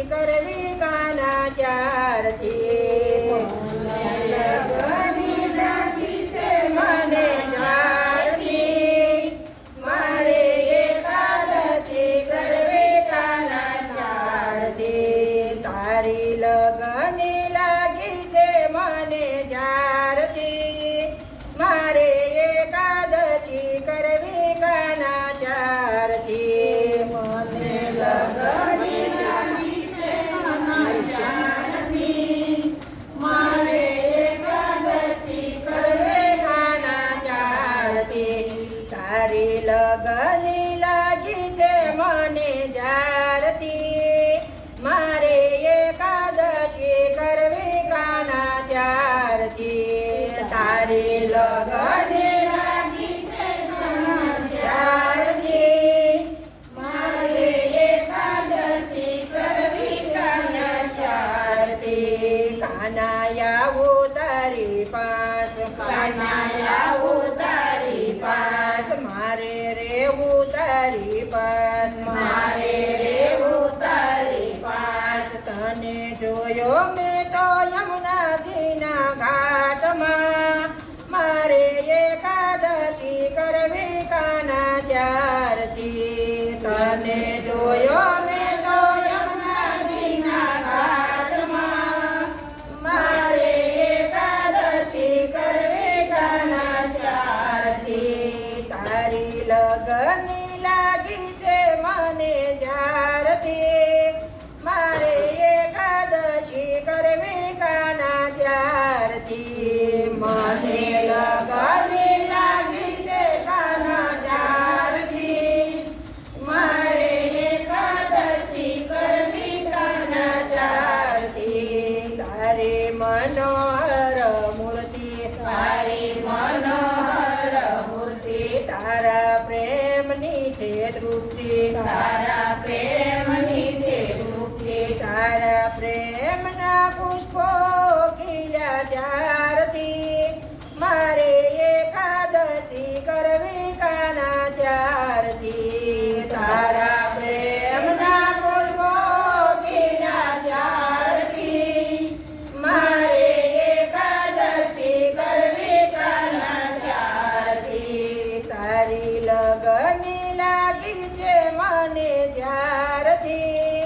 करवी कानाच्या आरती મને જારતી મારે એકાદશી કરવી કાના જારતી તારી લગની લાગી છે મને જારતી મારે એકાદશી કરવી કાના જારતી મને લગની લાગી છે મને જારતી મારે તારી લગની લાગી છે મને જારતી મારે એકાદશી કરવી કાના જારતી તારી લગની લાગી છે મને જારતી મારે એકાદશી કરવી કાના જારતી કાનાયા તારી પાસ કાનાયા તારી પાસ મારે રેવું તારી પાસ મારે રેવું તારી પાસ તને જોયો મેં તો યમુનાજીના ઘાટમાં મારે એકાદશી કરવી કાના ત્યારથી તને જોયો મેં તો યમુનાજીના ઘાટમાં મારે એકાદશી કરવી કાના ત્યારથી તારી લગની લાગી છે મને જારતી મારે એકાદશી કરવી કાના ત્યારથી મને લગની લાગી છે કાના જારતી મારે એકાદશી કરવી કાના ત્યારથી તારી મનોહર મૂર્તિ તારી મનોહર મૂર્તિ તારા પ્રેમની છે તૃપ્તિ તારા પ્રેમની છે તૃપ્તિ તારા પ્રેમના પુષ્પો ખીલ્યા ત્યારથી મારે એકાદશી કરવી કાના ત્યારથી તારા પ્રેમના પુષ્પો ખીલ્યા ત્યારથી મારે એકાદશી કરવી કાના ત્યારથી તારી લગની લાગી છે મને જ્યારથી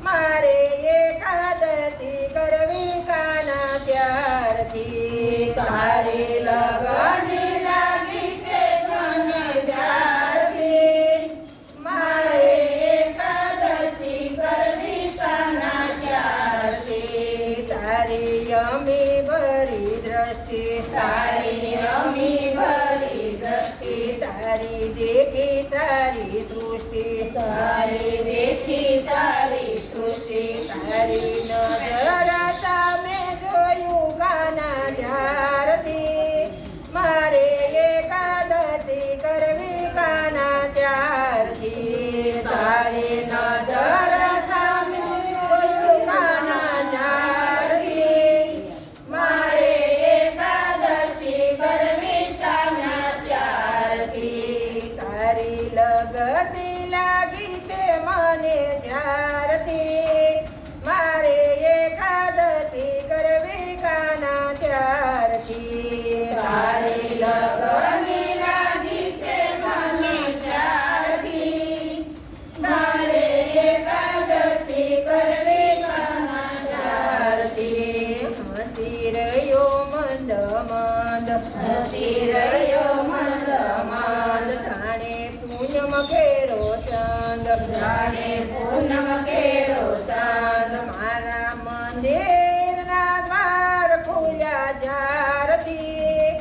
મારે એકાદશી કરવી કાના ત્યારથી તારી લગની લાગી છે મને જ્યારથી મારે એકાદશી કરવી કાના ત્યારથી તારી યમી ભરી દ્રષ્ટિ તારી યમી ભરી દ્રષ્ટિ તારી દેખી સારી સૃષ્ટિ તારી દેખી સારી સૃષ્ટિ તારી નજર સામે જોયું કાના જારતી મારે એકાદશી કરવી કાના ત્યારથી તારી નજર સામે જોયું કાના જારતી મારે એકાદશી કરવી કાના ત્યારથી તારી લગની લાગી છે મને જ્યારથી મારે એકાદશી કરવી કાના ત્યારથી તારી લગની લાગી છે મને જ્યારથી મારે એકાદશી કરવી કાના ત્યારથી હસી રહ્યો મંદ મંદ હસી રહ્યો મંદ મંદ જાણે પૂનમ કેરો ચાંદ જાણે પૂનમ કેરો ચાંદ મારા મંદિરના દ્વાર ખુલ્યા જારતી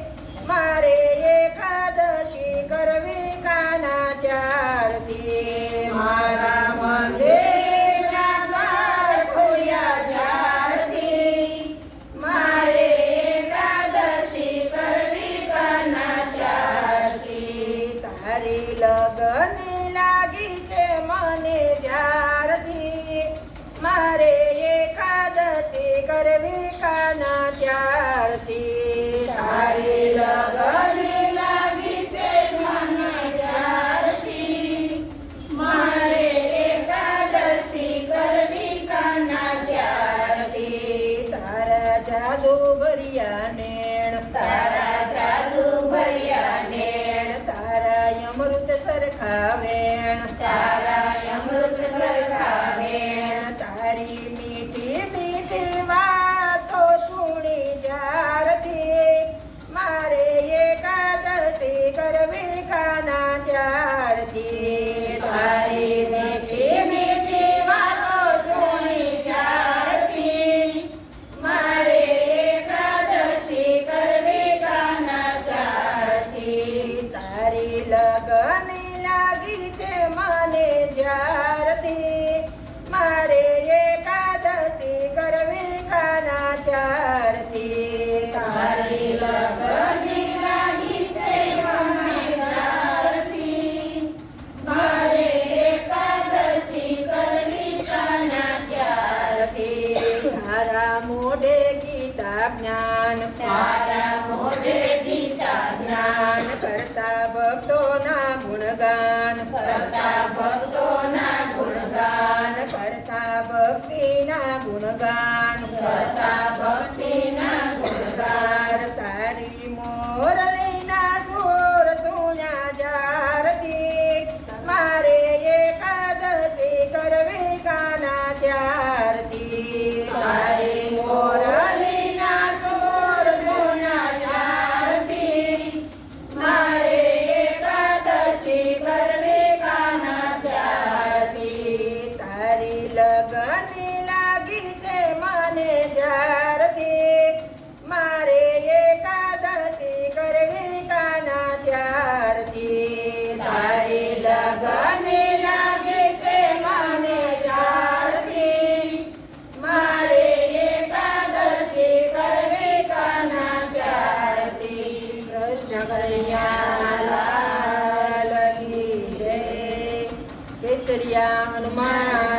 મારે એકાદશી કરવી કાના ત્યારથી મારા મંદિરના દ્વાર ખુલ્યા જારતી મારે એકાદશી કરવી કાના ત્યારથી તારી લગની લાગી છે મને જ્યારથી મારે એકાદશી કરવી કાના ત્યારથી તારી લગની લાગી છે મને જ્યારથી મારે એકાદશી કરવી કાના તારી મીઠી મીઠી વાતો સુણી જ્યારથી મારે એકાદશી કરવી કાના ત્યારથી તારી મીઠી મીઠી વાતો સુણી જ્યારથી મારે એકાદશી કરવી કાના ત્યારથી તારી લગન લાગી છે મને જ્યારથી મારે એકાદશી કરવી કાના ત્યારથી તારી લગન લાગી છે મને જ્યારથી મારે એકાદશી કરવી કાના ત્યારથી તારા મોઢે ગીતા જ્ઞાન તારા મોઢે ગીતા જ્ઞાન કરતા ભક્તોના ગુણગાન કરતા ભક્તોના ગુણગાન કરતા ભક્તિના ગુણગાન કરતા ભક્તિના ગુણગાન તારી મોરલીના સુર સુન્યા જ્યારથી મારે એકાદશી કરવી કાના ત્યારથી તારી મોરલીના સુર સુન્યા જ્યારથી મારે એકાદશી કરવી કાના ત્યારથી તારી લગન લાગી છે મને જ્યારથી મારે એકાદશી કરવી કાના ત્યારથી તારી લગન લાગી છે મને જ્યારથી મારે એકાદશી કરવી કાના ત્યારથી કૃષ્ણ કનૈયા લાલ કી જય કેસરિયા હનુમાન